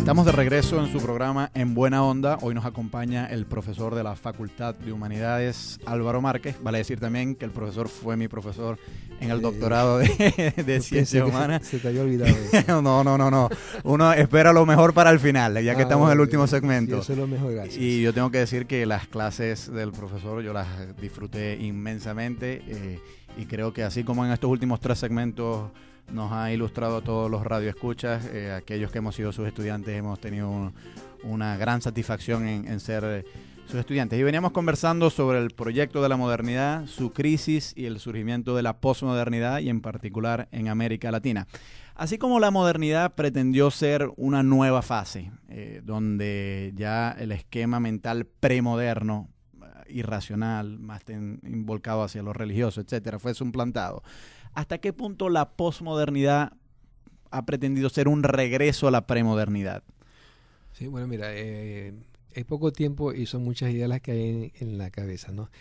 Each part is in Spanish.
Estamos de regreso en su programa En Buena Onda. Hoy nos acompaña el profesor de la Facultad de Humanidades, Álvaro Márquez. Vale decir también que el profesor fue mi profesor en el doctorado de Ciencias Humanas. Se te había olvidado eso. No. Uno espera lo mejor para el final, ya que estamos en el último segmento. Sí, eso es lo mejor, gracias. Y yo tengo que decir que las clases del profesor yo las disfruté inmensamente y creo que así como en estos últimos 3 segmentos nos ha ilustrado a todos los radioescuchas, aquellos que hemos sido sus estudiantes hemos tenido una gran satisfacción en ser sus estudiantes. Y veníamos conversando sobre el proyecto de la modernidad, su crisis y el surgimiento de la posmodernidad y en particular en América Latina. Así como la modernidad pretendió ser una nueva fase, donde ya el esquema mental premoderno, irracional, más involcado hacia lo religioso, etcétera, fue suplantado. ¿Hasta qué punto la posmodernidad ha pretendido ser un regreso a la premodernidad? Sí, bueno, mira, es poco tiempo y son muchas ideas las que hay en la cabeza, ¿no?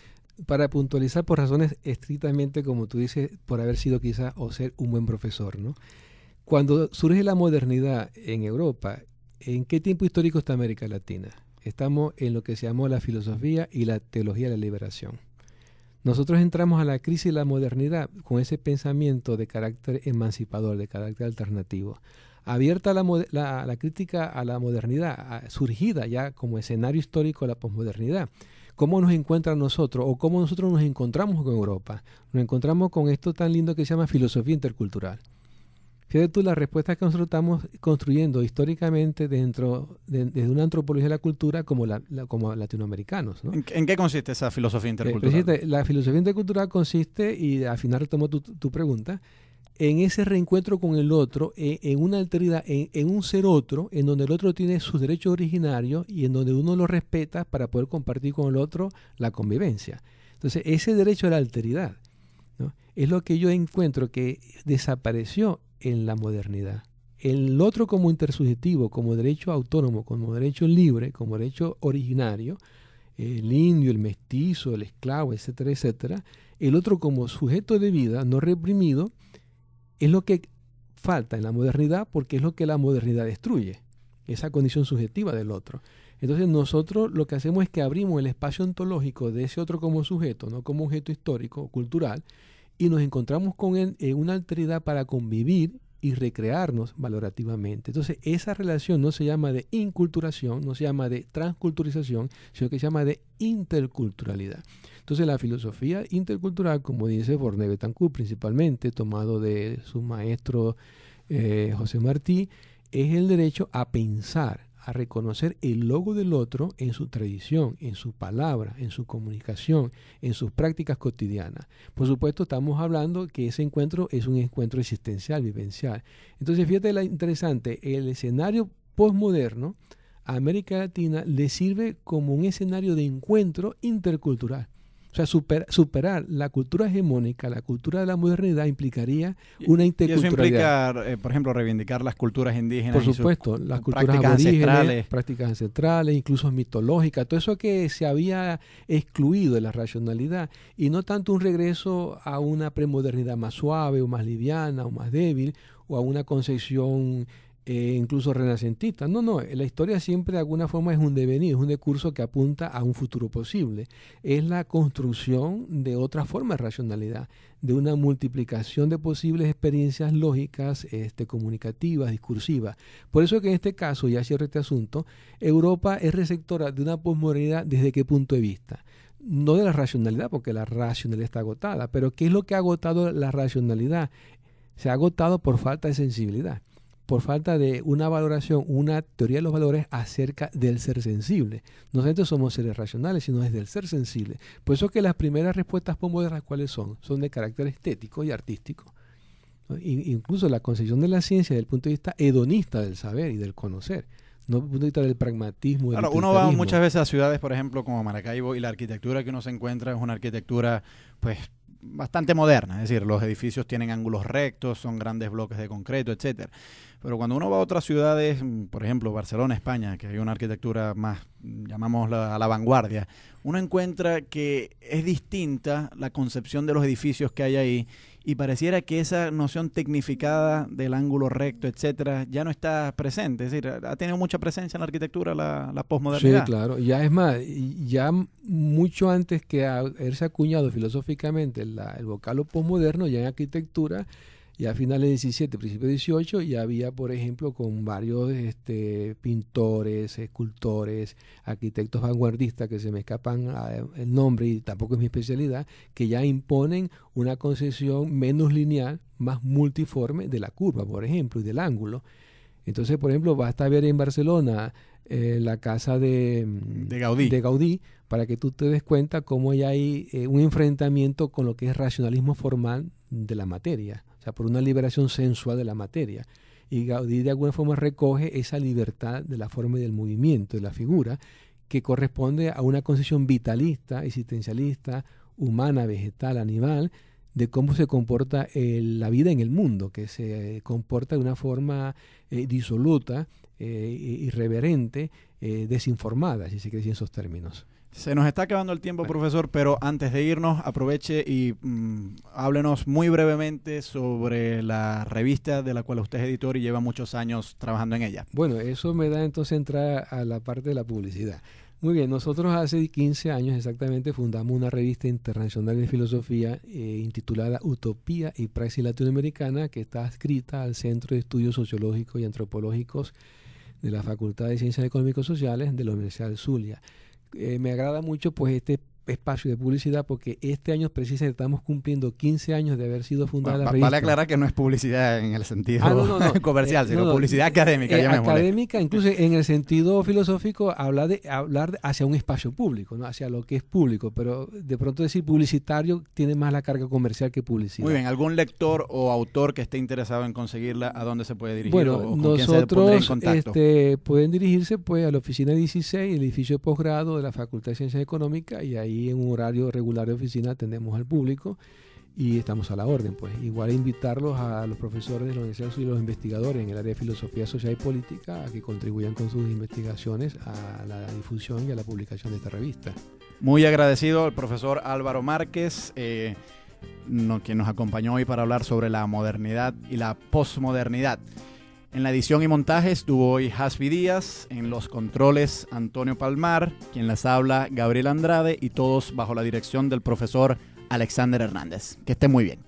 Para puntualizar por razones estrictamente, como tú dices, por haber sido quizá o ser un buen profesor, ¿no? Cuando surge la modernidad en Europa, ¿en qué tiempo histórico está América Latina? Estamos en lo que se llamó la filosofía y la teología de la liberación. Nosotros entramos a la crisis de la modernidad con ese pensamiento de carácter emancipador, de carácter alternativo. Abierta la crítica a la modernidad, surgida ya como escenario histórico de la posmodernidad. ¿Cómo nos encuentra nosotros o cómo nosotros nos encontramos con Europa? Nos encontramos con esto tan lindo que se llama filosofía intercultural. Fíjate tú la respuesta que nosotros estamos construyendo históricamente desde una antropología de la cultura como latinoamericanos, ¿no? ¿En qué consiste esa filosofía intercultural? La filosofía intercultural consiste, y al final retomo tu pregunta, en ese reencuentro con el otro, en una alteridad, en un ser otro, en donde el otro tiene sus derechos originarios y en donde uno los respeta para poder compartir con el otro la convivencia. Entonces, ese derecho a la alteridad, ¿no?, es lo que yo encuentro que desapareció en la modernidad. El otro como intersubjetivo, como derecho autónomo, como derecho libre, como derecho originario, el indio, el mestizo, el esclavo, etcétera, etcétera, el otro como sujeto de vida no reprimido, es lo que falta en la modernidad porque es lo que la modernidad destruye, esa condición subjetiva del otro. Entonces nosotros lo que hacemos es que abrimos el espacio ontológico de ese otro como sujeto, no como objeto histórico, cultural, y nos encontramos con él en una alteridad para convivir y recrearnos valorativamente. Entonces, esa relación no se llama de inculturación, no se llama de transculturización, sino que se llama de interculturalidad. Entonces, la filosofía intercultural, como dice Borné Betancourt, principalmente, tomado de su maestro José Martí, es el derecho a pensar, a reconocer el logo del otro en su tradición, en su palabra, en su comunicación, en sus prácticas cotidianas. Por supuesto, estamos hablando que ese encuentro es un encuentro existencial, vivencial. Entonces, fíjate lo interesante, el escenario postmoderno a América Latina le sirve como un escenario de encuentro intercultural. O sea, superar la cultura hegemónica, la cultura de la modernidad, implicaría una interculturalidad. Y eso implica, por ejemplo, reivindicar las culturas indígenas. Por supuesto, las culturas aborígenes, prácticas ancestrales, incluso mitológicas, todo eso que se había excluido de la racionalidad, y no tanto un regreso a una premodernidad más suave o más liviana o más débil, o a una concepción incluso renacentista. No, la historia siempre de alguna forma es un devenir, es un decurso que apunta a un futuro posible. Es la construcción de otra forma de racionalidad, de una multiplicación de posibles experiencias lógicas, comunicativas, discursivas. Por eso que en este caso, ya cierro este asunto, Europa es receptora de una posmodernidad. ¿Desde qué punto de vista? No de la racionalidad, porque la racionalidad está agotada, pero ¿qué es lo que ha agotado la racionalidad? Se ha agotado por falta de sensibilidad, por falta de una valoración, una teoría de los valores acerca del ser sensible. No solamente somos seres racionales, sino desde el ser sensible. Por eso que las primeras respuestas postmodernas, ¿cuáles son? Son de carácter estético y artístico. Incluso la concepción de la ciencia desde el punto de vista hedonista del saber y del conocer, no desde el punto de vista del pragmatismo. Claro, uno va muchas veces a ciudades, por ejemplo, como Maracaibo, y la arquitectura que uno se encuentra es una arquitectura, pues, bastante moderna, es decir, los edificios tienen ángulos rectos, son grandes bloques de concreto, etcétera. Pero cuando uno va a otras ciudades, por ejemplo, Barcelona, España, que hay una arquitectura más, llamámosla a la vanguardia, uno encuentra que es distinta la concepción de los edificios que hay ahí y pareciera que esa noción tecnificada del ángulo recto, etcétera, ya no está presente. Es decir, ha tenido mucha presencia en la arquitectura la posmodernidad. Sí, claro. Ya es más, ya mucho antes que haberse acuñado filosóficamente el vocablo posmoderno, ya en arquitectura, ya a finales del 17, principios del 18, ya había, por ejemplo, con varios pintores, escultores, arquitectos vanguardistas, que se me escapan el nombre y tampoco es mi especialidad, que ya imponen una concepción menos lineal, más multiforme de la curva, por ejemplo, y del ángulo. Entonces, por ejemplo, basta ver en Barcelona la casa de Gaudí para que tú te des cuenta cómo ya hay un enfrentamiento con lo que es racionalismo formal de la materia, o sea, por una liberación sensual de la materia. Y Gaudí de alguna forma recoge esa libertad de la forma y del movimiento, de la figura, que corresponde a una concepción vitalista, existencialista, humana, vegetal, animal, de cómo se comporta la vida en el mundo, que se comporta de una forma disoluta, irreverente, desinformada, si se quiere decir en esos términos. Se nos está acabando el tiempo, profesor, pero antes de irnos, aproveche y háblenos muy brevemente sobre la revista de la cual usted es editor y lleva muchos años trabajando en ella. Bueno, eso me da entonces entrada a la parte de la publicidad. Muy bien, nosotros hace 15 años exactamente fundamos una revista internacional de filosofía intitulada Utopía y Praxis Latinoamericana, que está adscrita al Centro de Estudios Sociológicos y Antropológicos de la Facultad de Ciencias Económicas y Sociales de la Universidad del Zulia. Me agrada mucho pues este espacio de publicidad porque este año precisamente estamos cumpliendo 15 años de haber sido fundada la revista. Vale aclarar que no es publicidad en el sentido comercial, sino no, publicidad académica. Académica, incluso en el sentido filosófico, hablar hacia un espacio público, ¿no? Hacia lo que es público, pero de pronto decir publicitario tiene más la carga comercial que publicidad. Muy bien, ¿algún lector o autor que esté interesado en conseguirla, a dónde se puede dirigir? Bueno, o con nosotros quién se pondría en contacto? Pueden dirigirse pues a la oficina 16, el edificio de posgrado de la Facultad de Ciencias Económicas, y ahí en un horario regular de oficina atendemos al público y estamos a la orden. Pues igual invitarlos a los profesores de la Universidad y los investigadores en el área de filosofía social y política a que contribuyan con sus investigaciones a la difusión y a la publicación de esta revista. Muy agradecido al profesor Álvaro Márquez, quien nos acompañó hoy para hablar sobre la modernidad y la posmodernidad. En la edición y montaje estuvo hoy Hasbi Díaz, en los controles Antonio Palmar, quien les habla Gabriel Andrade, y todos bajo la dirección del profesor Alexander Hernández. Que esté muy bien.